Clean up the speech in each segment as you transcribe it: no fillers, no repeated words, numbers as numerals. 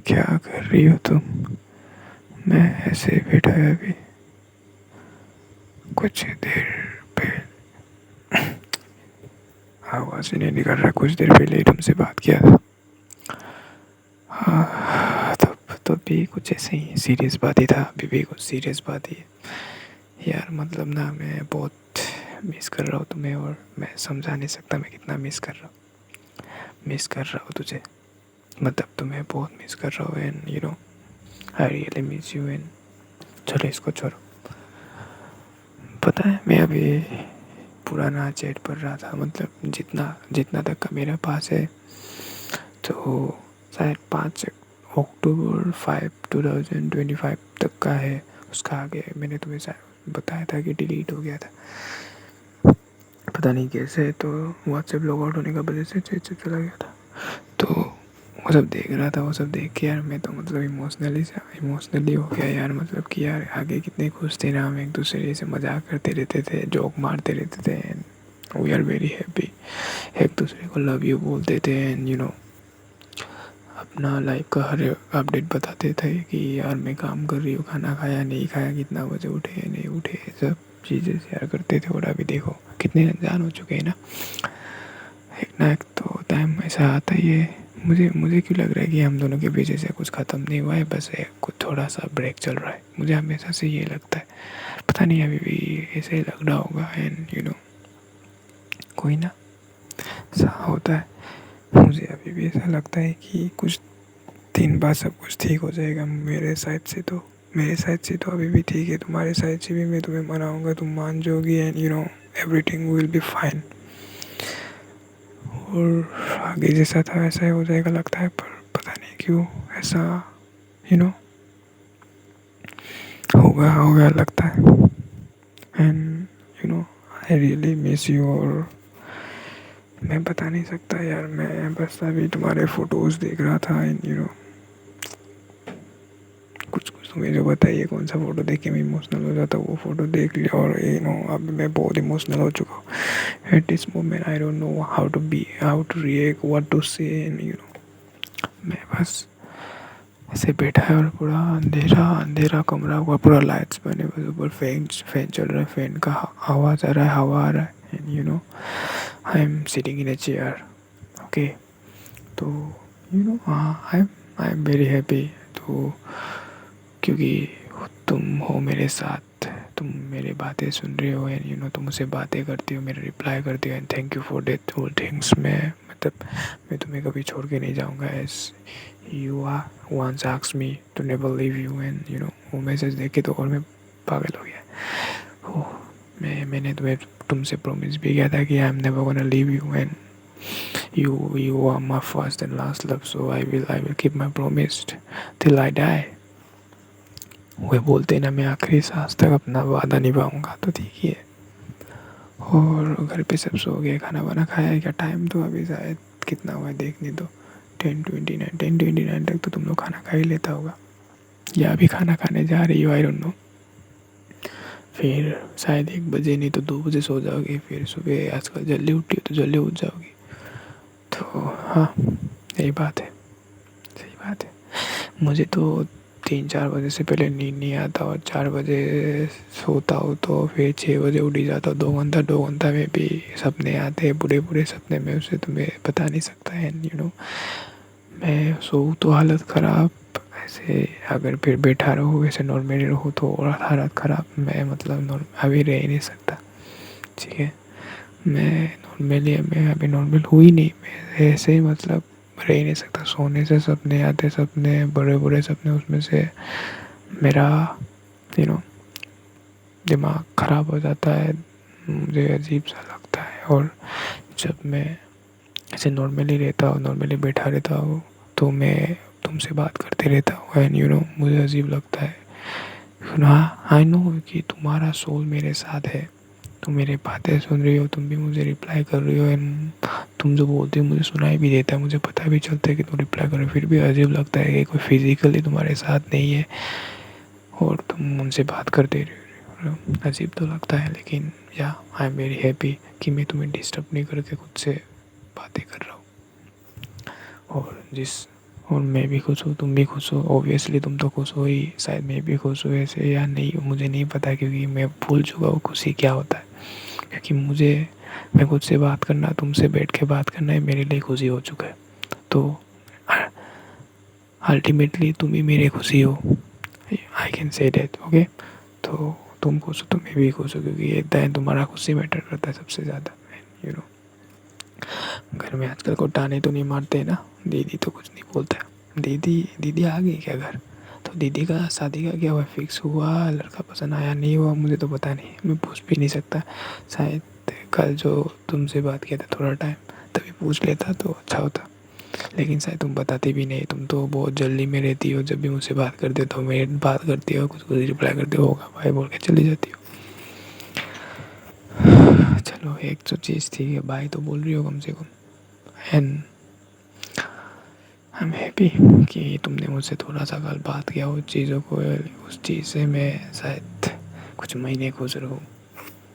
क्या कर रही हो तुम? मैं ऐसे ही बैठा है अभी। कुछ देर पहले आवाज़ ही नहीं निकल रहा। कुछ देर पहले ही तुमसे बात किया था। हाँ, तब भी कुछ ऐसे ही सीरियस बात ही था। अभी भी कुछ सीरियस बात ही है यार। मतलब ना, मैं बहुत मिस कर रहा हूँ तुम्हें, और मैं समझा नहीं सकता मैं कितना मिस कर रहा हूँ तुझे। मतलब तुम्हें बहुत मिस कर रहा हूँ, and you know I really miss you. And चलो इसको छोड़ो। पता है, मैं अभी पुराना चैट पढ़ रहा था। मतलब जितना जितना तक का मेरे पास है, तो शायद 5 अक्टूबर 2025 तक का है। उसका आगे मैंने तुम्हें शायद बताया था कि डिलीट हो गया था, पता नहीं कैसे। तो व्हाट्सएप लॉग आउट होने का वजह से चैट से चला गया था। तो वो सब देख रहा था। वो सब देख के यार मैं तो मतलब इमोशनली हो गया यार। मतलब कि यार आगे कितने खुश थे ना, हम एक दूसरे से मजाक करते रहते थे, जोक मारते रहते थे, and we are very happy. एक दूसरे को लव यू बोलते थे, एंड यू नो अपना लाइफ का हर अपडेट बताते थे कि यार मैं काम कर रही हूँ, खाना खाया नहीं खाया, कितना बजे उठे नहीं उठे, सब चीज़ें शेयर करते थे। और अभी देखो कितने अनजान हो चुके हैं ना। एक ना एक तो टाइम ऐसा आता ही है। मुझे क्यों लग रहा है कि हम दोनों के बीच ऐसे कुछ ख़त्म नहीं हुआ है, बस कुछ थोड़ा सा ब्रेक चल रहा है। मुझे हमेशा से ये लगता है, पता नहीं अभी भी ऐसे ही लग रहा होगा। एंड यू नो कोई ना, ऐसा होता है। मुझे अभी भी ऐसा लगता है कि कुछ दिन बाद सब कुछ ठीक हो जाएगा। मेरे साइड से तो अभी भी ठीक है। तुम्हारे साइड से भी मैं तुम्हें मनाऊंगा, तुम मान जाओगी, and you know everything will be fine. और आगे जैसा था वैसा ही हो जाएगा लगता है, पर पता नहीं क्यों ऐसा यू नो होगा लगता है। And you know I really miss you. और मैं बता नहीं सकता यार। मैं बस अभी तुम्हारे फोटोज़ देख रहा था, एंड यू नो कुछ कुछ तुम्हें जो बताइए कौन सा फ़ोटो देख के मैं इमोशनल हो जाता, वो फ़ोटो देख लिया। और यू नो अब मैं बहुत इमोशनल हो चुका हूँ at this moment. I don't know how to react, what to say, and you know मैं बस ऐसे बैठा है, और पूरा अंधेरा अंधेरा कमरा हुआ, पूरा लाइट्स बने हुए, ऊपर फैन फैन चल रहा है, फैन का आवाज़ आ रहा है, हवा आ रहा है, and you know I am sitting in a chair. Okay, तो you know I am very happy. तो क्योंकि तुम हो मेरे साथ, तुम मेरी बातें सुन रहे हो, एंड यू नो तुम मुझसे बातें करती हो, मेरे रिप्लाई करती हो, and thank you for that whole things. मैं तुम्हें कभी छोड़ के नहीं जाऊंगा, as you are once asked me to never leave you. And you know वो मैसेज देख के तो और मैं पागल हो गया। ओह, मैंने तुमसे प्रॉमिस भी किया था कि I am never gonna leave you, and you are my first and last love, so I will keep my promise till I die। वे बोलते ना, मैं आखिरी सांस तक अपना वादा निभाऊंगा, तो ठीक ही है। और घर पे सब सो गए, खाना वाना खाया है क्या? टाइम तो अभी शायद कितना हुआ है देखने दो, 10:29 तक तो तुम लोग खाना खा ही लेता होगा, या अभी खाना खाने जा रही हो, आई डोंट नो। फिर शायद 1 बजे नहीं तो 2 बजे सो जाओगी, फिर सुबह आजकल जल्दी उठती हो तो जल्दी उठ जाओगी। तो हाँ, यही बात है, सही बात है। मुझे तो 3-4 बजे से पहले नींद नहीं आता, और 4 बजे सोता हूँ तो फिर 6 बजे उठ ही जाता हूँ। 2 घंटा में भी सपने आते हैं, बुरे बुरे सपने में, उसे तुम्हें बता नहीं सकता है। एंड यू नो मैं सोऊँ तो हालत ख़राब, ऐसे अगर फिर बैठा रहूँ वैसे नॉर्मली रहूँ तो और हालत ख़राब। मैं मतलब अभी रह ही नहीं सकता, ठीक है। मैं अभी नॉर्मल हुई नहीं, मैं ऐसे ही मतलब रह ही नहीं सकता। सोने से सपने आते, सपने बड़े बड़े सपने, उसमें से मेरा यू नो दिमाग ख़राब हो जाता है, मुझे अजीब सा लगता है। और जब मैं ऐसे नॉर्मली रहता हूँ, नॉर्मली बैठा रहता हूँ, तो मैं तुमसे बात करते रहता हूँ, एंड यू नो मुझे अजीब लगता है। हाँ, आई नो कि तुम्हारा सोल मेरे साथ है, तुम मेरी बातें सुन रही हो, तुम भी मुझे रिप्लाई कर रही हो, एंड तुम जो बोलती हो मुझे सुनाई भी देता है, मुझे पता भी चलता है कि तुम रिप्लाई कर रहे हो। फिर भी अजीब लगता है कि कोई फिजिकली तुम्हारे साथ नहीं है और तुम उनसे बात करते रहे हो। अजीब तो लगता है, लेकिन या आई एम वेरी हैप्पी कि मैं तुम्हें डिस्टर्ब नहीं करके खुद से बातें कर रहा हूँ। और और मैं भी खुश हूँ, तुम भी खुश हो, ऑब्वियसली तुम तो खुश हो ही, शायद मैं भी खुश हूँ ऐसे या नहीं मुझे नहीं पता, क्योंकि मैं भूल चुका हूँ खुशी क्या होता है। क्योंकि मुझे मैं खुद से बात करना, तुमसे बैठ के बात करना है मेरे लिए खुशी हो चुका है। तो अल्टीमेटली तुम ही मेरी खुशी हो, I can say that, okay. तो तुम खुश हो तो मैं भी खुश हूँ, क्योंकि एक टाइम तुम्हारा खुशी मैटर करता है सबसे ज़्यादा, यू नो। घर में आजकल को टाने तो नहीं मारते ना, दीदी तो कुछ नहीं बोलता है। दीदी दीदी आ गई क्या घर? तो दीदी का शादी का क्या हुआ, फिक्स हुआ, लड़का पसंद आया नहीं हुआ, मुझे तो पता नहीं, मैं पूछ भी नहीं सकता। शायद कल जो तुमसे बात किया था थोड़ा टाइम, तभी पूछ लेता तो अच्छा होता। लेकिन शायद तुम बताती भी नहीं, तुम तो बहुत जल्दी में रहती हो, जब भी मुझसे बात करते हो तो मेरी बात करती हो, कुछ कुछ रिप्लाई करते हो, होगा भाई बोल के चली जाती हो। चलो एक तो चीज़ थी, भाई तो बोल रही हो कम से कम। एंड आई एम हैप्पी कि तुमने मुझसे थोड़ा सा कल बात किया उस चीज़ों को, उस चीज़ से मैं शायद कुछ महीने खुश रहूँ।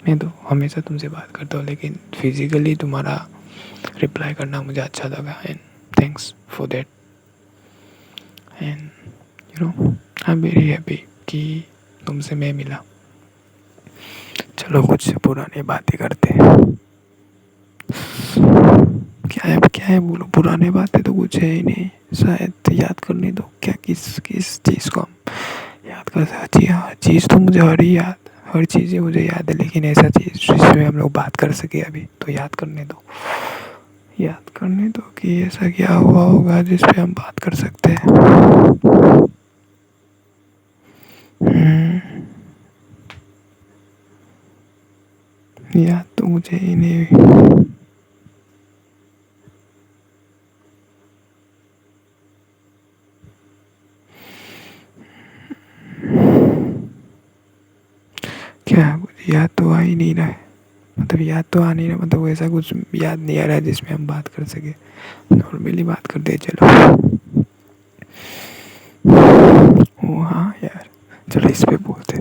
मैं तो हमेशा तुमसे बात करता हूँ, लेकिन फिज़िकली तुम्हारा रिप्लाई करना मुझे अच्छा लगा, and thanks for that. And you know I am very happy कि तुमसे मैं मिला। चलो कुछ पुरानी बातें करते हैं। क्या है बोलो, पुराने बातें तो कुछ है ही नहीं, शायद याद करने दो, क्या किस किस चीज़ को हम याद कर सकते हैं। हर चीज़ तो मुझे हर चीज़ें मुझे याद है, लेकिन ऐसा चीज़ जिसमें हम लोग बात कर सके अभी, तो याद करने दो कि ऐसा क्या हुआ होगा जिस पे हम बात कर सकते हैं। याद तो मुझे ही नहीं। क्या कुछ याद तो आ ही नहीं रहा है, मतलब याद तो आ नहीं रहा, मतलब ऐसा कुछ याद नहीं आ रहा है जिसमें हम बात कर सके। नॉर्मली बात करते हैं चलो। ओ हाँ यार, चलो इस पे बोलते।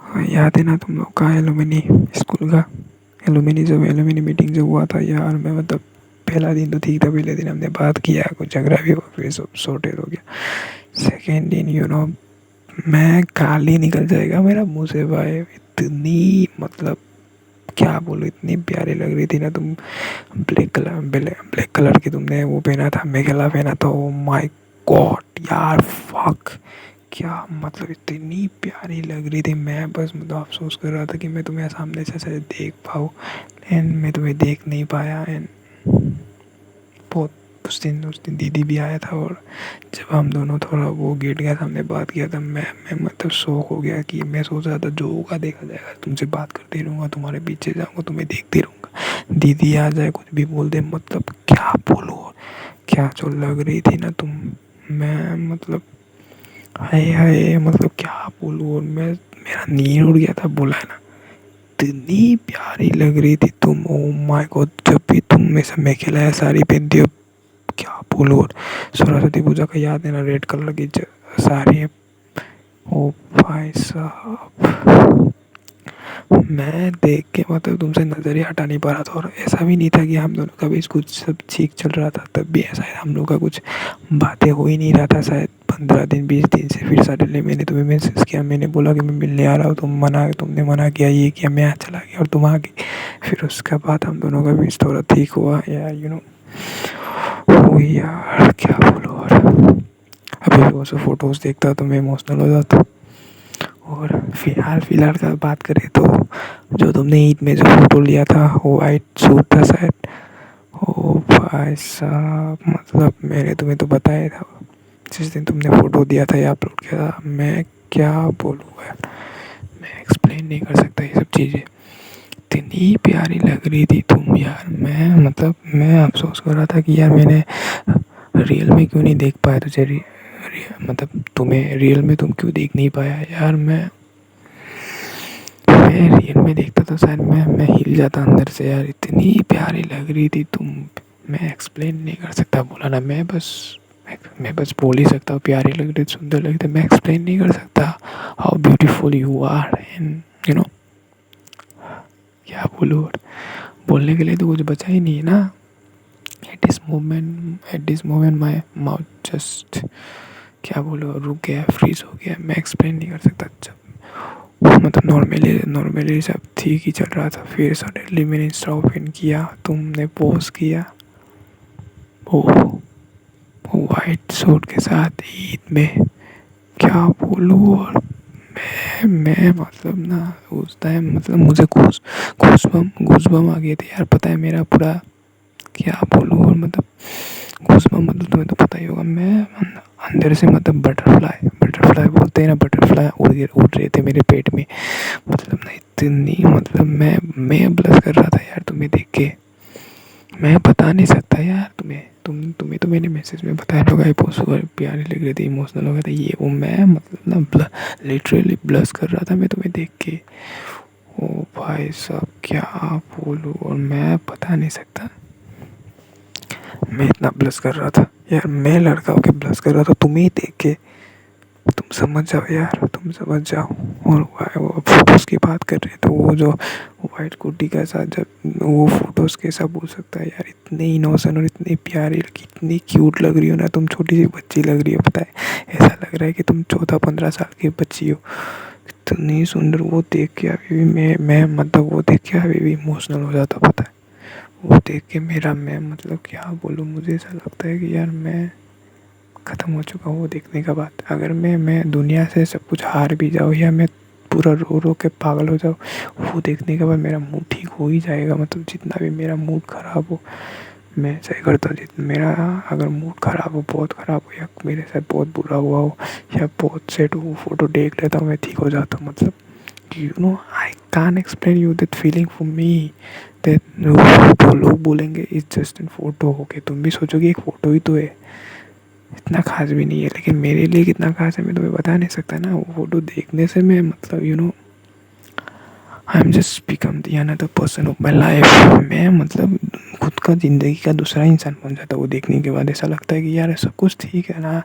हाँ याद है ना तुम लोग का एलुमिनी स्कूल का, एलुमिनी मीटिंग जब हुआ था यार, मैं मतलब पहला दिन तो ठीक था, पहले दिन हमने बात किया, कुछ झगड़ा भी हुआ, फिर सब सॉर्टेड हो गया। सेकेंड दिन मैं गाली निकल जाएगा मेरा मुंह से भाई, इतनी मतलब क्या बोलूं, इतनी प्यारी लग रही थी ना तुम। ब्लैक कलर की तुमने वो पहना था, मेखला पहना था, ओ माय गॉड यार, फक, क्या मतलब इतनी प्यारी लग रही थी। मैं बस मतलब अफसोस कर रहा था कि मैं तुम्हें सामने से शायद देख पाऊँ, एंड मैं तुम्हें देख नहीं पाया। एंड बहुत उस दिन दीदी भी आया था, और जब हम दोनों थोड़ा वो गेट के सामने बात किया था, मैं मतलब शौक हो गया कि मैं सोच रहा था जो होगा देखा जाएगा, तुमसे बात करते रहूँगा, तुम्हारे पीछे जाऊँगा, तुम्हें देखते रहूँगा, दीदी आ जाए कुछ भी बोल दे, मतलब क्या बोलूँ, क्या जो लग रही थी ना तुम, मैं मतलब हाय हाय, मतलब क्या बोलूँ, और मैं मेरा नींद उड़ गया था, बोला है ना, इतनी प्यारी लग रही थी तुम, ओ माय गॉड, जब भी तुम में से मैं खिलाया साड़ी पहनती हो, क्या बोलो। और सरस्वती पूजा का याद है ना, रेड कलर की साड़ी है, ओ भाई साहब, मैं देख के मतलब तुमसे नजर ही हटा नहीं पा रहा था। और ऐसा भी नहीं था कि हम दोनों का भी कुछ सब ठीक चल रहा था, तब भी ऐसा है हम लोग का कुछ बातें हो ही नहीं रहा था शायद 15 दिन 20 दिन से। फिर सडनली मैंने तुम्हें मैसेज किया, मैंने बोला कि मैं मिलने आ रहा हूँ, तुमने मना किया, ये किया, मैं यहाँ चला गया और तुम आ गई। फिर उसके बाद हम दोनों का भी थोड़ा ठीक हुआ यार, ओ यार क्या बोलो। और अभी वो सब फोटोज देखता तो मैं इमोशनल हो जाता। और फिलहाल का बात करें तो जो तुमने ईद में जो फोटो लिया था, वो वाइट सूट था शायद, ओ भाई साहब, मतलब मैंने तुम्हें तो बताया था जिस दिन तुमने फोटो दिया था या अपलोड किया था, मैं क्या बोलूँ यार, मैं एक्सप्लेन नहीं कर सकता ये सब चीज़ें, इतनी प्यारी लग रही थी तुम यार। मैं अफसोस कर रहा था कि यार मैंने रियल में क्यों नहीं देख पाया तुझे, मतलब तुम्हें रियल में तुम क्यों देख नहीं पाया यार। मैं रियल में देखता तो शायद मैं हिल जाता अंदर से यार, इतनी प्यारी लग रही थी तुम, मैं एक्सप्लेन नहीं कर सकता, बोला ना, मैं बस बोल ही सकता हूँ प्यारी लग रही, सुंदर लग रही, मैं एक्सप्लेन नहीं कर सकता how beautiful you are, and you know क्या बोलूँ, और बोलने के लिए तो कुछ बचा ही नहीं है ना। Eight this moment my mouth just क्या बोलो रुक गया, फ्रीज हो गया। मैं एक्सप्लेन नहीं कर सकता। जब मतलब नॉर्मली सब ठीक ही चल रहा था, फिर सडनली मैंने इंस्टा ओपन किया, तुमने पोस्ट किया वो वाइट सूट के साथ ईद में। क्या बोलूँ। और मैं मतलब ना उस टाइम मतलब मुझे गूज़बम आ गए थे यार। पता है मेरा पूरा क्या बोलूँ। और मतलब गूज़बम मतलब तुम्हें तो पता ही होगा। मैं अंदर से मतलब बटरफ्लाई बोलते हैं ना, बटरफ्लाई उड़ रहे थे मेरे पेट में। मतलब ना इतनी मतलब मैं ब्लश कर रहा था यार तुम्हें देख के। मैं बता नहीं सकता यार तुम्हें तो मैंने मैसेज में बताया होगा, बहुत सुपर प्यारी लग रही थी, इमोशनल हो गया था ये वो। मैं मतलब ना लिटरली ब्लश कर रहा था मैं तुम्हें देख के। ओ भाई साहब क्या बोलूँ। और मैं बता नहीं सकता मैं इतना ब्लश कर रहा था यार। मैं लड़का होके ब्लश कर रहा था तुम्हें ही देख के। तुम समझ जाओ यार, तुम समझ जाओ। और वो फोटोज़ की बात कर रहे थे, वो जो वाइट कुर्ती के साथ जब वो फोटोज़ कैसा बोल सकता है यार। इतनी इनोसेंट और इतनी प्यारी, इतनी क्यूट लग रही हो ना तुम। छोटी सी बच्ची लग रही हो। पता है ऐसा लग रहा है कि तुम 14-15 साल की बच्ची हो। इतनी सुंदर वो देख के अभी भी मैं मतलब वो देख के अभी भी इमोशनल हो जाता। पता है वो देख के मेरा मैं मतलब क्या बोलूँ। मुझे ऐसा लगता है कि यार मैं ख़त्म हो चुका हूँ वो देखने के बाद। अगर मैं दुनिया से सब कुछ हार भी जाऊँ या मैं पूरा रो रो के पागल हो जाऊँ, वो देखने के बाद मेरा मूड ठीक हो ही जाएगा। मतलब जितना भी मेरा मूड ख़राब हो मैं ऐसा ही करता हूँ। जितना मेरा अगर मूड ख़राब हो, बहुत ख़राब हो, या मेरे साथ बहुत बुरा हुआ हो या बहुत सेट हो, फोटो देख लेता हूँ मैं, ठीक हो जाता हूँ। मतलब you know I can explain you that feeling for me. That तो लोग बोलेंगे it's just an photo. Okay तुम भी सोचोगे एक फ़ोटो ही तो है, इतना खास भी नहीं है। लेकिन मेरे लिए कितना खास है मैं तुम्हें बता नहीं सकता ना। वो फोटो देखने से मैं मतलब I am just become the another person of my life. मैं मतलब खुद का ज़िंदगी का दूसरा इंसान बन जाता वो देखने के बाद। ऐसा लगता है कि यार सब कुछ ठीक है ना,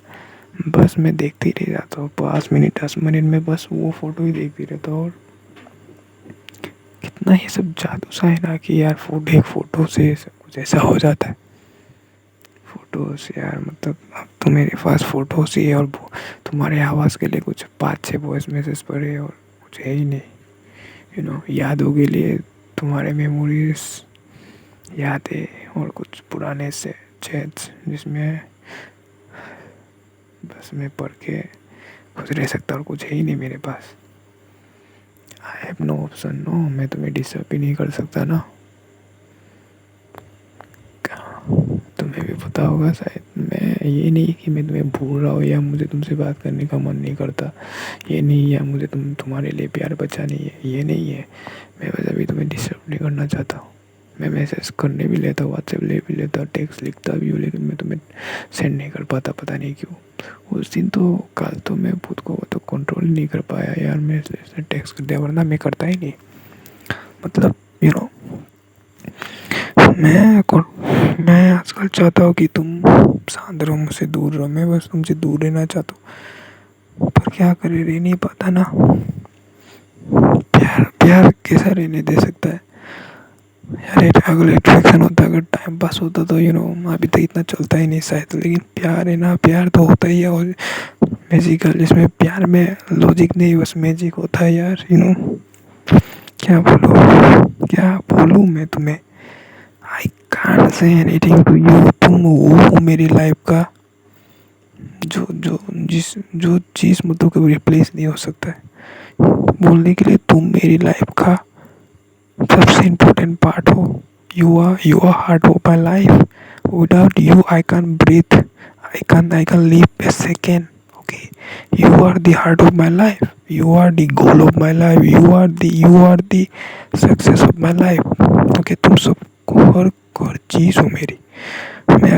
बस मैं देखते ही रह जाता हूँ 5 मिनट 10 मिनट में, बस वो फ़ोटो ही देखती रहता हूँ। और कितना ये सब जादू सा है ना कि यार एक फ़ोटो से सब कुछ ऐसा हो जाता है। फ़ोटोज़ यार मतलब अब तो मेरे पास फ़ोटोज़ ही है। और तुम्हारे आवाज़ के लिए कुछ 5-6 वॉइस मैसेज पड़े और कुछ है ही नहीं। यादों के लिए तुम्हारे मेमोरीज, यादें और कुछ पुराने से चैट्स जिसमें बस मैं पढ़ के खुश रह सकता और कुछ है ही नहीं मेरे पास। I have no option. No मैं तुम्हें डिस्टर्ब भी नहीं कर सकता ना। तुम्हें भी पता होगा शायद। मैं ये नहीं कि मैं तुम्हें भूल रहा हूँ या मुझे तुमसे बात करने का मन नहीं करता, ये नहीं, या मुझे तुम्हारे लिए प्यार बचा नहीं है, ये नहीं है। मैं बस अभी तुम्हें डिस्टर्ब नहीं करना चाहता हूँ। मैं मैसेज करने भी लेता हूँ, व्हाट्सएप ले भी लेता हूँ, टेक्स्ट लिखता भी हूँ, लेकिन मैं तुम्हें सेंड नहीं कर पाता, पता नहीं क्यों। उस दिन तो कल तो मैं खुद को तो कंट्रोल नहीं कर पाया यार। मैं टेक्स्ट कर दिया, वरना मैं करता ही नहीं। मतलब यू नो मैं आजकल चाहता हूँ कि तुम शांत रहो, मुझसे दूर रहो। मैं बस तुमसे दूर रहना चाहता हूँ, पर क्या करे, रह नहीं पाता ना। प्यार प्यार कैसा रहने दे सकता है यार। अगर अट्रैक्शन होता, अगर टाइम पास होता तो अभी तक इतना चलता ही नहीं शायद। लेकिन प्यार है ना, प्यार तो होता ही है। और मैजिकल, इसमें प्यार में लॉजिक नहीं, बस मैजिक होता है यार। क्या बोलूँ मैं तुम्हें। I can't say anything to you. तुम वो हो मेरी लाइफ का जो जो जो चीज़ मतलब कभी रिप्लेस नहीं हो सकता है। बोलने के लिए तुम मेरी लाइफ का सबसे इम्पोर्टेंट पार्ट हो। You are heart of my life. Without you I can breathe, I can live a second. Okay you are the heart of my life, you are the goal of my life, you are the success of my life. Okay तुम सब हर चीज़ हो मेरी। मैं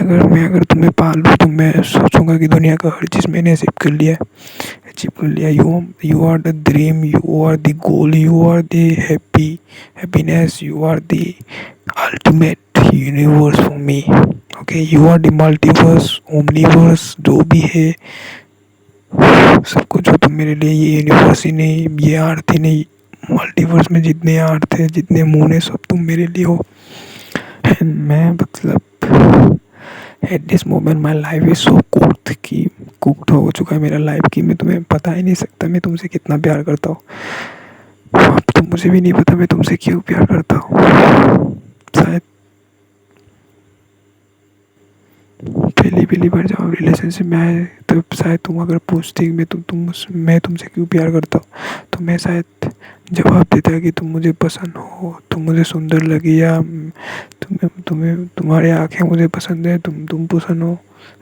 अगर तुम्हें पाल लूँ तो मैं सोचूंगा कि दुनिया का हर चीज़ मैंने अचीव कर लिया। You are the dream, you are the goal, you are the happiness, you are the ultimate universe for me. Okay you are the multiverse, omniverse, जो भी है सब कुछ हो तुम मेरे लिए। ये यूनिवर्स ही नहीं, ये अर्थ ही नहीं, मल्टीवर्स में जितने अर्थ है, जितने मून है, सब तुम मेरे लिए हो। मैं मतलब eight this moment my life is so cooked कि कुक्ड हो चुका है मेरा लाइफ कि मैं तुम्हें बता ही नहीं सकता मैं तुमसे कितना प्यार करता हूँ। अब तो मुझे भी नहीं पता मैं तुमसे क्यों प्यार करता हूँ। शायद पहली बार जब हम रिलेशनशिप में आए तो शायद तुम अगर पूछती मैं तुमसे क्यों प्यार करता हूँ तो मैं शायद जवाब देता कि तुम मुझे पसंद हो, तुम मुझे सुंदर लगी, या तुम्हें तुम्हारे आंखें मुझे पसंद है, तुम पसंद हो।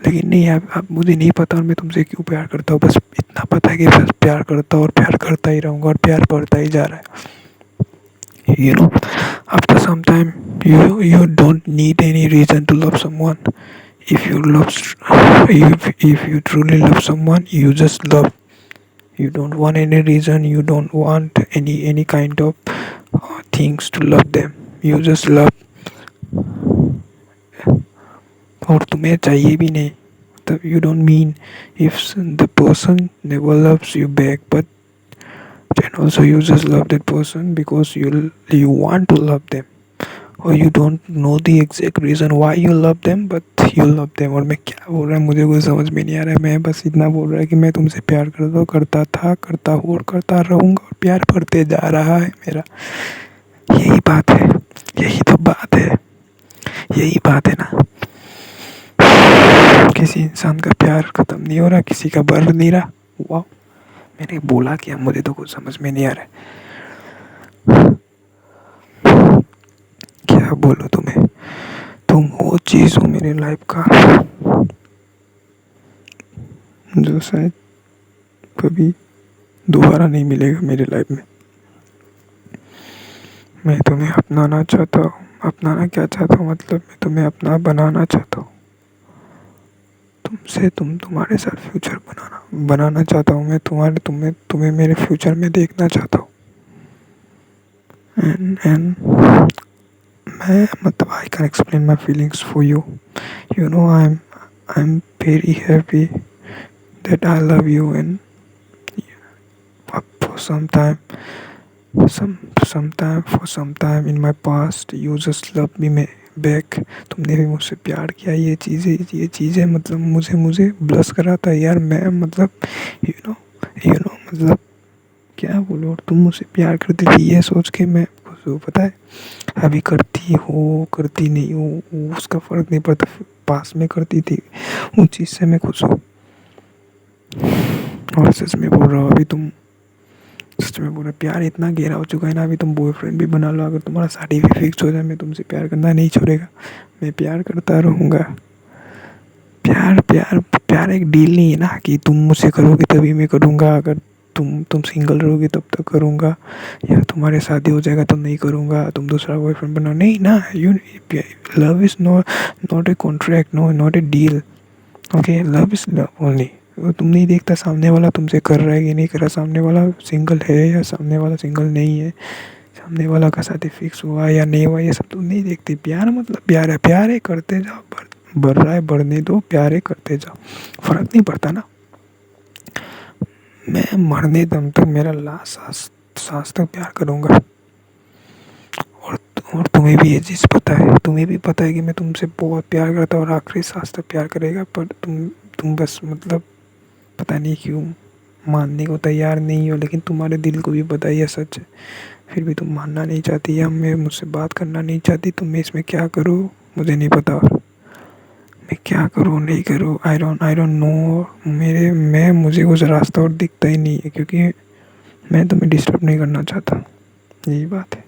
लेकिन नहीं, अब मुझे नहीं पता और मैं तुमसे क्यों प्यार करता हूँ। बस इतना पता है कि बस प्यार करता हूँ और प्यार करता ही रहूँगा और प्यार बढ़ता ही जा रहा है। You know, after some time, you don't need any reason to love someone. If you love, if you truly love someone, you just love. You don't want any reason. You don't want any kind of things to love them. You just love. और तुम्हें चाहिए भी नहीं, तब you don't mean if the person never loves you back, but then also you just love that person because you want to love them, or you don't know the exact reason why you love them, but you love them। और मैं क्या बोल रहा है मुझे कुछ समझ में नहीं आ रहा है। मैं बस इतना बोल रहा है कि मैं तुमसे प्यार करता हूँ, करता था, करता हूँ और करता रहूँगा और प्यार बढ़ते जा रहा है मेरा। यही बात है, यही तो बात है, यही बात है ना। किसी इंसान का प्यार खत्म नहीं हो रहा, किसी का बढ़ नहीं रहा। वाह, मैंने बोला क्या, मुझे तो कुछ समझ में नहीं आ रहा है। क्या बोलो तुम्हें, तुम वो चीज हो मेरे लाइफ का जो शायद कभी दोबारा नहीं मिलेगा मेरे लाइफ में। मैं तुम्हें अपनाना चाहता हूँ। अपनाना क्या चाहता हूँ, मतलब मैं तुम्हें अपना बनाना चाहता हूँ। तुमसे तुम्हारे साथ फ्यूचर बनाना चाहता हूँ। मैं तुम्हें मेरे फ्यूचर में देखना चाहता हूँ। एंड मैं मतलब I can explain my feelings for you. You know I am very happy that I love you, and for some time in my past you just loved me back। तुमने भी मुझसे प्यार किया। ये चीज़ें मतलब मुझे ब्लस करा था यार। मैं मतलब यू नो मतलब क्या बोलूँ। और तुम मुझसे प्यार करती थी ये सोच के मैं खुश हूँ, पता है। अभी करती हो करती नहीं हो उसका फ़र्क नहीं पड़ता। पास में करती थी उस चीज़ से मैं खुश हूँ। और सच में बोल रहा हूँ, अभी तुम सच में बोल रहे, प्यार इतना गहरा हो चुका है ना। अभी तुम बॉयफ्रेंड भी बना लो, अगर तुम्हारा शादी भी फिक्स हो जाए, मैं तुमसे प्यार करना नहीं छोड़ेगा। मैं प्यार करता रहूँगा। प्यार प्यार प्यार एक डील नहीं है ना कि तुम मुझसे करोगे तभी मैं करूँगा, अगर तुम सिंगल रहोगे तब तक करूँगा, या तुम्हारे शादी हो जाएगा तो नहीं करूँगा, तुम दूसरा बॉयफ्रेंड बना, नहीं ना। You love is not a contract, not a deal. Okay, love is love only. तुम नहीं देखता सामने वाला तुमसे कर रहा है कि नहीं कर रहा, सामने वाला सिंगल है या सामने वाला सिंगल नहीं है, सामने वाला का शादी फिक्स हुआ या नहीं हुआ, ये सब तुम नहीं देखती। प्यार मतलब प्यार है करते जाओ, बढ़ रहा है बढ़ने दो, प्यार है करते जाओ, फर्क नहीं पड़ता ना। मैं मरने दम तक मेरा लास्ट सांस तक प्यार करूँगा। और तुम्हें भी ये चीज़ पता है, तुम्हें भी पता है कि मैं तुमसे बहुत प्यार करता हूँ और आखिरी सांस तक प्यार करेगा। पर तुम बस मतलब पता नहीं क्यों मानने को तैयार नहीं हो। लेकिन तुम्हारे दिल को भी पता है यह सच है, फिर भी तुम मानना नहीं चाहती या मैं मुझसे बात करना नहीं चाहती। तो मैं इसमें क्या करूँ मुझे नहीं पता, और मैं क्या करूँ नहीं करूँ, आई डोंट नो। मुझे कुछ रास्ता और दिखता ही नहीं है, क्योंकि मैं तुम्हें डिस्टर्ब नहीं करना चाहता। यही बात है।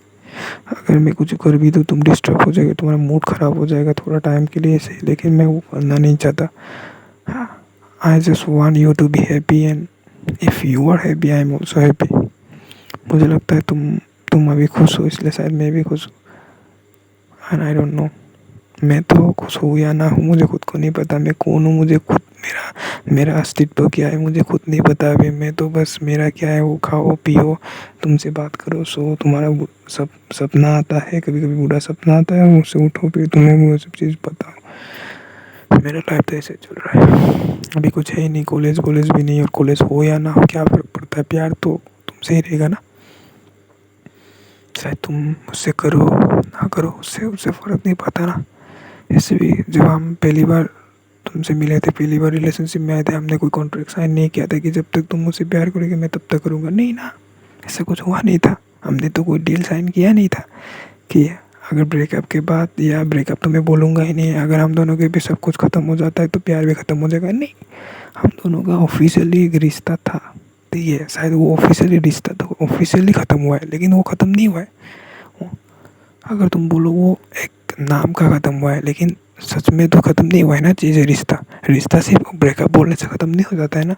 अगर मैं कुछ कर भी दूँ तुम डिस्टर्ब हो जाएगा, तुम्हारा मूड ख़राब हो जाएगा थोड़ा टाइम के लिए से, लेकिन मैं वो करना नहीं चाहता। I just want you to be happy, and if you are happy I am also happy. मुझे लगता है तुम अभी खुश हो, इसलिए शायद मैं भी खुश हूँ। एंड आई डोंट नो मैं तो खुश हूँ या ना हूँ, मुझे खुद को नहीं पता। मैं कौन हूँ, मुझे खुद मेरा अस्तित्व क्या है मुझे खुद नहीं पता अभी। मैं तो बस मेरा क्या है वो खाओ पियो, तुमसे बात करो, सो, तुम्हारा सपना आता है, कभी कभी बुरा सपना आता है, मुझसे उठो, फिर तुम्हें वो सब चीज़ बताओ। मेरा लाइफ तो ऐसे चल रहा है। अभी कुछ है ही नहीं, कॉलेज भी नहीं, और कॉलेज हो या ना हो क्या फ़र्क पड़ता है। प्यार तो तुमसे ही रहेगा ना। चाहे तुम मुझसे करो ना करो, उससे फ़र्क नहीं पड़ता ना। ऐसे भी जब हम पहली बार तुमसे मिले थे, पहली बार रिलेशनशिप में आए थे, हमने कोई कॉन्ट्रैक्ट साइन नहीं किया था कि जब तक तुम मुझसे प्यार करोगे मैं तब तक करूँगा, नहीं ना, ऐसा कुछ हुआ नहीं था। हमने तो कोई डील साइन किया नहीं था कि अगर ब्रेकअप के बाद, या ब्रेकअप तो मैं बोलूँगा ही नहीं, अगर हम दोनों के भी सब कुछ ख़त्म हो जाता है तो प्यार भी ख़त्म हो जाएगा, नहीं। हम दोनों का ऑफिशियली एक रिश्ता था, ठीक है, शायद वो ऑफिशियली रिश्ता तो ऑफिशियली ख़त्म हुआ है, लेकिन वो ख़त्म नहीं हुआ है। अगर तुम बोलो वो एक नाम का ख़त्म हुआ है, लेकिन सच में तो ख़त्म नहीं हुआ है ना चीज़ें। रिश्ता रिश्ता सिर्फ ब्रेकअप बोलने से ख़त्म नहीं हो जाता है ना।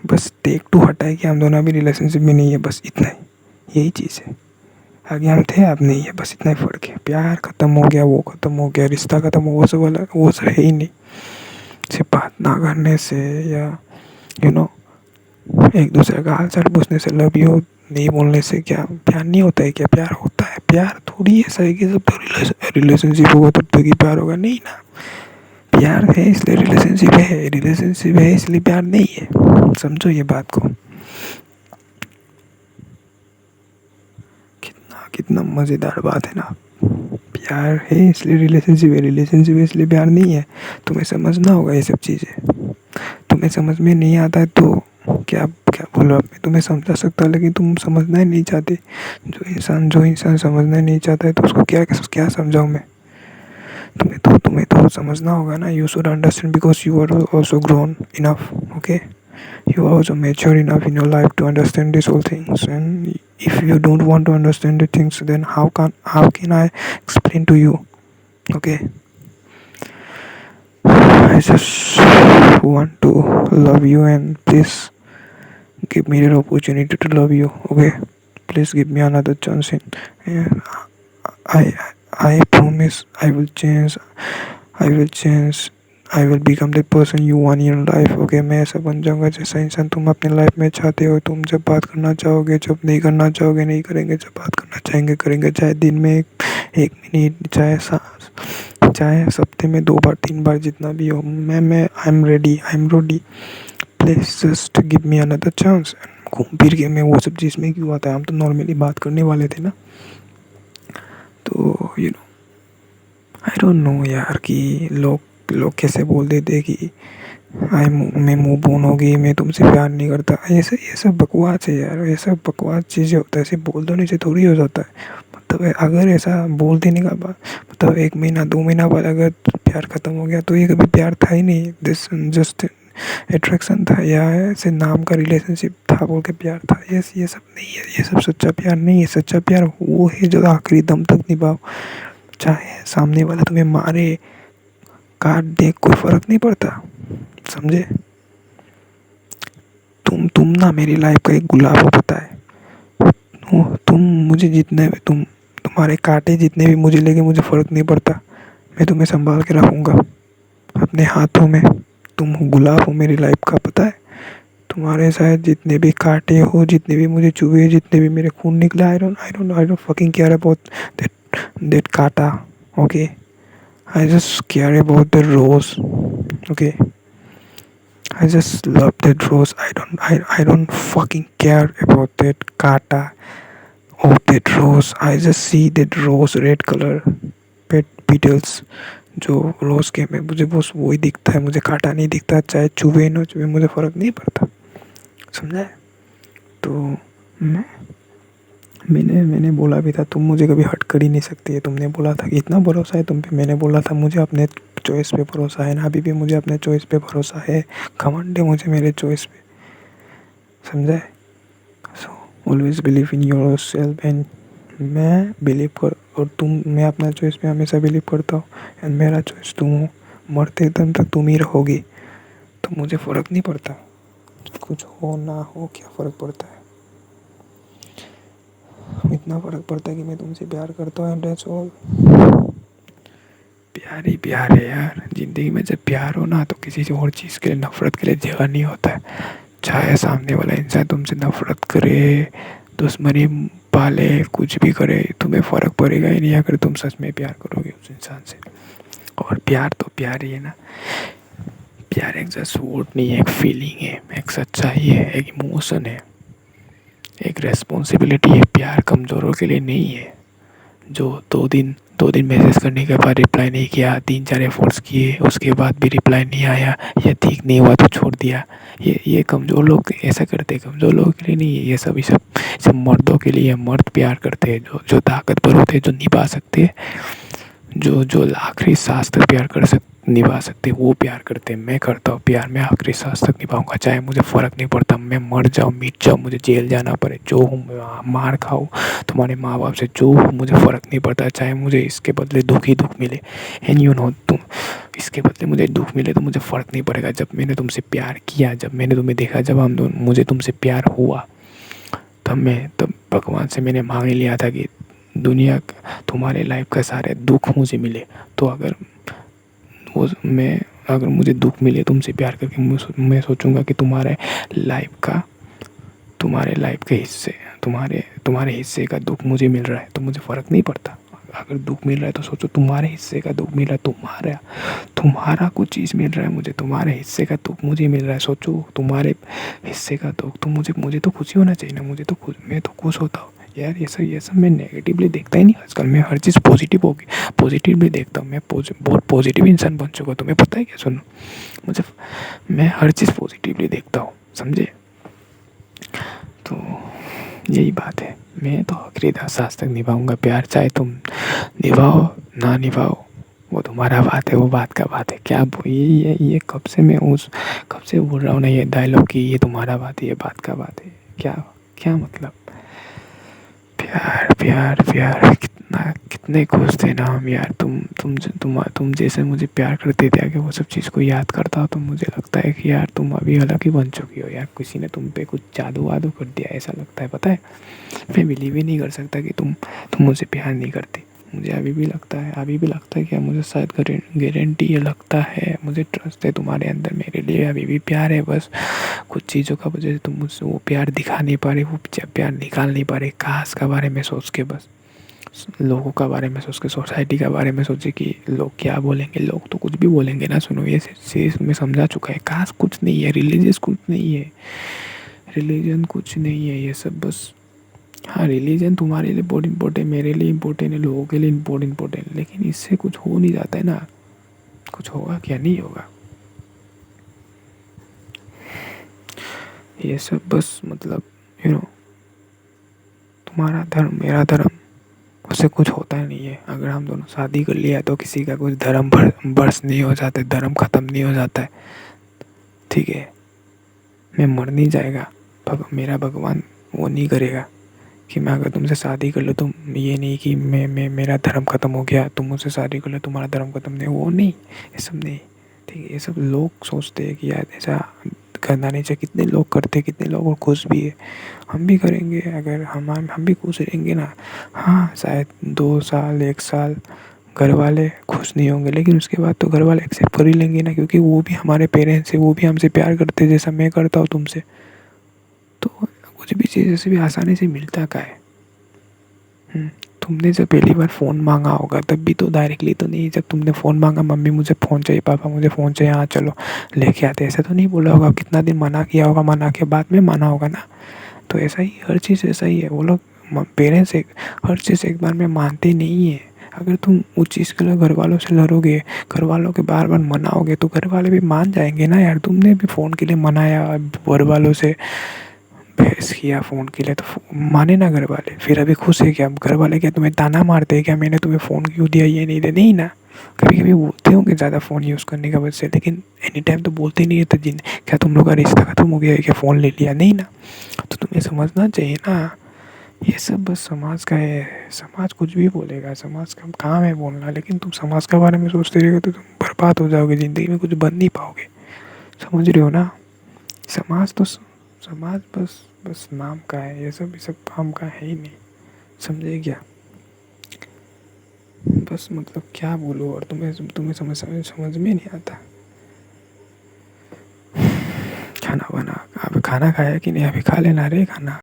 बस टेक टू हटा है कि हम दोनों अभी रिलेशनशिप में नहीं है, बस इतना ही, यही चीज़ है। आगे हम थे, अब नहीं है, बस इतना ही फ़र्क है। प्यार ख़त्म हो गया, वो ख़त्म हो गया, रिश्ता ख़त्म हो, वो सब वाला वो सब है ही नहीं। सिर्फ बात ना करने से या एक दूसरे का हाल चाल पूछने से, लव यू नहीं बोलने से क्या प्यार नहीं होता है? क्या प्यार होता है? प्यार थोड़ी ऐसा है कि जब तक रिलेशनशिप होगा तब तक ही प्यार होगा, नहीं ना। प्यार है इसलिए रिलेशनशिप है, रिलेशनशिप है इसलिए प्यार नहीं है। समझो ये बात को। कितना कितना मज़ेदार बात है ना। प्यार है इसलिए रिलेशनशिप है, रिलेशनशिप है इसलिए प्यार नहीं है। तुम्हें समझना होगा ये सब चीज़ें। तुम्हें समझ में नहीं आता है तो क्या क्या बोलो, अब मैं तुम्हें समझा सकता हूँ, लेकिन तुम समझना ही नहीं चाहते। जो इंसान समझना ही नहीं चाहता है तो उसको क्या क्या समझाऊँ मैं? तुम्हें तो समझना होगा ना। You should understand because you are also grown enough, okay. You are also mature enough in your life to understand these whole things, and if you don't want to understand the things, then how can I explain to you? Okay, I just want to love you, and please give me the opportunity to love you. Okay, please give me another chance. And I I promise I will change. I will change. I will become the person you want in your life. Okay, मैं ऐसा बन जाऊँगा जैसा इंसान तुम अपनी life में चाहते हो। तुम जब बात करना चाहोगे, जब नहीं करना चाहोगे नहीं करेंगे, जब बात करना चाहेंगे करेंगे, चाहे दिन में एक मिनट, चाहे हफ्ते में 2 बार 3 बार, जितना भी हो। मैं I am ready. Please just give me another chance. घूम फिर के मैं वो सब चीज़ में क्यों आता है? हम तो नॉर्मली बात करने वाले थे ना। तो आई डोंट नो यार कि लोग कैसे बोल देते कि मैं मूव ऑन हो गई, मैं तुमसे प्यार नहीं करता। ये सब बकवास है यार, ये सब बकवास चीज़ें होता है। सिर्फ बोल देने से थोड़ी हो जाता है। मतलब अगर ऐसा बोल देने का बाद, मतलब 1 महीना 2 महीना बाद अगर प्यार ख़त्म हो गया तो ये कभी प्यार था ही नहीं। दिस जस्ट अट्रैक्शन था, या ऐसे नाम का रिलेशनशिप था बोल के प्यार था। ये सब नहीं है, ये सब सच्चा प्यार नहीं है। सच्चा प्यार वो है जो आखिरी दम तक निभाओ। चाहे सामने वाला तुम्हें मारे, काट दे, कोई फ़र्क नहीं पड़ता। समझे? तुम ना मेरी लाइफ का एक गुलाब हो, पता है। तुम मुझे जितने भी तुम्हारे कांटे जितने भी मुझे लगे, मुझे फ़र्क नहीं पड़ता। मैं तुम्हें संभाल के रखूँगा अपने हाथों में। तुम गुलाब हो मेरी लाइफ का, पता है। तुम्हारे शायद जितने भी कांटे हो, जितने भी मुझे चुभे, जितने भी मेरे खून निकला, I don't fucking care about that कांटा, okay. I just care about the rose, okay. I just love that rose. I don't fucking care about that kata of that rose. I just see that rose red color petals. जो रोज़ के में मुझे बस वही दिखता है, मुझे कांटा नहीं दिखता। चाहे चुभे ना चुभे मुझे फ़र्क नहीं पड़ता। समझा है? तो मैं मैंने बोला भी था, तुम मुझे कभी हर्ट कर ही नहीं सकती है। तुमने बोला था कि इतना भरोसा है तुम पे। मैंने बोला था मुझे अपने चॉइस पे भरोसा है ना, अभी भी मुझे अपने चॉइस पे भरोसा है। घमंड है मुझे मेरे चॉइस पे। समझा है? So always believe in your self. And मैं बिलीव कर, और मैं अपना चॉइस पे हमेशा बिलीव करता हूँ। एंड मेरा चॉइस तुम हो। मरते दम तक तुम ही रहोगी, तो मुझे फ़र्क नहीं पड़ता। कुछ हो ना हो, क्या फ़र्क पड़ता है? इतना फ़र्क पड़ता है कि मैं तुमसे प्यार करता हूँ, एंड दैट्स ऑल। प्यार ही प्यार है यार। ज़िंदगी में जब प्यार हो ना, तो किसी और चीज़ के लिए, नफ़रत के लिए जगह नहीं होता है। चाहे सामने वाला इंसान तुमसे नफ़रत करे, दुश्मनी पाले, कुछ भी करे, तुम्हें फ़र्क पड़ेगा ही नहीं अगर तुम सच में प्यार करोगे उस इंसान से। और प्यार तो प्यार ही है ना। प्यार एक जस्ट वर्ड नहीं है, एक फीलिंग है, एक सच्चाई है, एक इमोशन है, एक रेस्पॉन्सिबिलिटी है। प्यार कमज़ोरों के लिए नहीं है, जो 2 दिन 2 दिन मैसेज करने के बाद रिप्लाई नहीं किया, 3-4 एफर्ट्स किए, उसके बाद भी रिप्लाई नहीं आया या ठीक नहीं हुआ तो छोड़ दिया। ये कमज़ोर लोग ऐसा करते हैं, कमज़ोर लोगों के लिए नहीं है ये सब। सब मर्दों के लिए। मर्द प्यार करते हैं, जो जो ताकतवर होते हैं, जो निभा सकते हैं, जो जो आखिरी सांस तक प्यार कर निभा सकते हैं, वो प्यार करते हैं। मैं करता हूँ प्यार, मैं आखिरी सांस तक निभाऊंगा, चाहे मुझे फ़र्क नहीं पड़ता, मैं मर जाऊँ, मिट जाऊँ, मुझे जेल जाना पड़े, जो हूँ मार खाऊँ तुम्हारे माँ बाप से, जो हूँ मुझे फ़र्क नहीं पड़ता, चाहे मुझे इसके बदले दुख ही दुख मिले। एंड यू नो, तुम इसके बदले मुझे दुख मिले तो मुझे फ़र्क नहीं पड़ेगा। जब मैंने तुमसे प्यार किया, जब मैंने तुम्हें देखा, जब हम दोनों मुझे तुमसे प्यार हुआ, तब भगवान से मैंने मांग लिया था कि दुनिया तुम्हारे लाइफ का सारे दुख मुझे मिले। तो अगर मुझे दुख मिले तुमसे प्यार करके, मैं सोचूंगा कि तुम्हारे लाइफ के हिस्से, तुम्हारे हिस्से का दुख मुझे मिल रहा है तो मुझे फ़र्क नहीं पड़ता। अगर दुख मिल रहा है तो सोचो तुम्हारे हिस्से का दुख मिल रहा है, तुम्हारा कुछ चीज़ मिल रहा है मुझे, तुम्हारे हिस्से का दुख मुझे मिल रहा है। सोचो तुम्हारे हिस्से का दुख तो मुझे तो खुशी होना चाहिए ना। मैं तो खुश होता हूँ यार। ये सब मैं नेगेटिवली देखता ही नहीं आजकल। मैं हर चीज़ पॉजिटिवली देखता हूँ। मैं बहुत पॉजिटिव इंसान बन चुका हूँ। तुम्हें पता है क्या? सुनो, मुझे मैं हर चीज़ पॉजिटिवली देखता हूँ, समझे? तो यही बात है। मैं तो आखिरी सांस तक निभाऊंगा प्यार, चाहे तुम निभाओ ना निभाओ, वो तुम्हारा बात है, वो बात का बात है। क्या ये कब से बोल रहा हूँ ना ये डायलॉग कि ये तुम्हारा बात है, ये बात का बात है। क्या क्या मतलब? प्यार प्यार प्यार, कितने खुश थे ना हम यार। तुम जैसे मुझे प्यार करते थे, आगे वो सब चीज़ को याद करता हो तो मुझे लगता है कि यार तुम अभी अलग ही बन चुकी हो यार। किसी ने तुम पे कुछ जादू वादू कर दिया ऐसा लगता है, पता है। मैं बिलीव ही नहीं कर सकता कि तुम मुझे प्यार नहीं करती। मुझे अभी भी लगता है कि मुझे शायद गारंटी ये लगता है, मुझे ट्रस्ट है तुम्हारे अंदर, मेरे लिए अभी भी प्यार है। बस कुछ चीज़ों का वजह से तुम मुझसे वो प्यार दिखा नहीं पा रहे, वो प्यार निकाल नहीं पा रहे। काश का बारे में सोच के, बस लोगों का बारे में सोच के, सोसाइटी का बारे में सोचे कि लोग क्या बोलेंगे। लोग तो कुछ भी बोलेंगे ना। सुनो, ये चीज़ मैं समझा चुका है। काश कुछ नहीं है, रिलीजियस कुछ नहीं है, रिलीजन कुछ नहीं है ये सब। बस हाँ, रिलीजन तुम्हारे लिए बहुत इम्पोर्टेंट, मेरे लिए इम्पोर्टेंट है, लोगों के लिए इम्पोर्टेंट, लेकिन इससे कुछ हो नहीं जाता है ना। कुछ होगा क्या? नहीं होगा ये सब। बस मतलब तुम्हारा धर्म मेरा धर्म, उससे कुछ होता नहीं है। अगर हम दोनों शादी कर लिया तो किसी का कुछ धर्म बर्स नहीं हो जाता, धर्म ख़त्म नहीं हो जाता है, ठीक है। मैं मर नहीं जाएगा, मेरा भगवान वो नहीं करेगा कि मैं अगर तुमसे शादी कर लो तो ये नहीं कि मेरा धर्म ख़त्म हो गया, तुम मुझसे शादी कर लो तुम्हारा धर्म ख़त्म नहीं, वो नहीं, ये सब नहीं, ठीक है। ये सब लोग सोचते हैं कि यार ऐसा करना नहीं चाहिए। कितने लोग करते, कितने लोग खुश भी है। हम भी करेंगे अगर हम भी खुश रहेंगे ना। हाँ, शायद 2 साल 1 साल घर वाले खुश नहीं होंगे, लेकिन उसके बाद तो घर वाले एक्सेप्ट कर ही लेंगे ना, क्योंकि वो भी हमारे पेरेंट्स है, वो भी हमसे प्यार करते हैं जैसा मैं करता हूँ तुमसे। तो कुछ भी चीज़ से भी आसानी से मिलता का है। तुमने जब पहली बार फ़ोन मांगा होगा तब भी तो डायरेक्टली तो नहीं, जब तुमने फ़ोन मांगा, मम्मी मुझे फ़ोन चाहिए, पापा मुझे फ़ोन चाहिए, हाँ चलो लेके आते, ऐसा तो नहीं बोला होगा। कितना दिन मना किया होगा, मना के बाद में माना होगा ना। तो ऐसा ही हर चीज़ ऐसा ही है। वो लोग पेरेंट्स हर चीज़ एक बार में मानते नहीं है। अगर तुम उस चीज़ के लिए घर वालों से लड़ोगे, घर वालों के बार बार मनाओगे, तो घर वाले भी मान जाएंगे ना यार। तुमने भी फ़ोन के लिए मनाया घर वालों से, बहस किया फ़ोन के लिए, तो माने ना घर वाले। फिर अभी खुश है क्या घर वाले? क्या तुम्हें ताना मारते हैं क्या, मैंने तुम्हें फ़ोन क्यों दिया, ये नहीं दे? नहीं ना। कभी कभी बोलते होंगे ज़्यादा फ़ोन यूज़ करने की वजह से, लेकिन एनी टाइम तो बोलते नहीं है। तो क्या तुम लोग का रिश्ता ख़त्म हो गया है क्या, फ़ोन ले लिया? नहीं ना। तो तुम्हें समझना चाहिए ना। ये सब बस समाज का है। समाज कुछ भी बोलेगा, समाज का काम है बोलना, लेकिन तुम समाज के बारे में सोचते रहोगे तो तुम बर्बाद हो जाओगे, ज़िंदगी में कुछ बन नहीं पाओगे। समझ रहे हो ना? समाज बस नाम का है, ये सब काम का है ही नहीं, समझे क्या? बस मतलब क्या बोलूँ और तुम्हें समझ में नहीं आता। खाना बना, अभी खाना खाया कि नहीं? अभी खा लेना रे खाना।